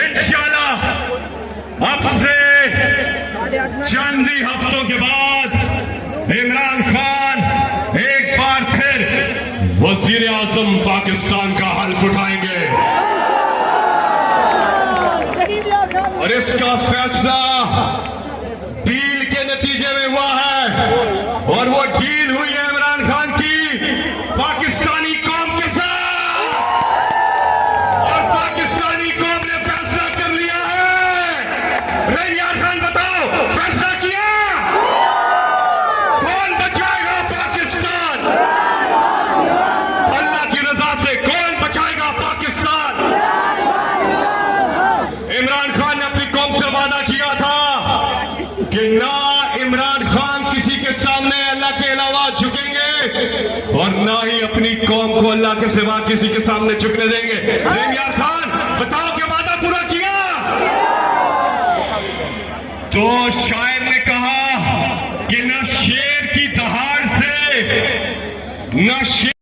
इंशाल्लाह अब से चंद ही हफ्तों के बाद इमरान खान एक बार फिर वजीर आजम पाकिस्तान का हल्फ उठाएंगे और इसका फैसला डील के नतीजे में हुआ है और वो डील हुई है इमरान खान की पाकिस्तानी कौम के साथ और पाकिस्तानी कौम ने फैसला कर लिया है। रहीम खान बताओ फैसला किया, कौन बचाएगा पाकिस्तान? अल्लाह की रजा से कौन बचाएगा पाकिस्तान? इमरान खान ने अपनी कौम से वादा किया था कि ना इमरान खान किसी के सामने अल्लाह के अलावा झुकेंगे और ना ही अपनी कौम को अल्लाह के सिवा किसी के सामने झुकने देंगे। रहीम खान बताओ कि वादा पूरा किया? तो शायर ने कहा कि न शेर की दहाड़ से न शेर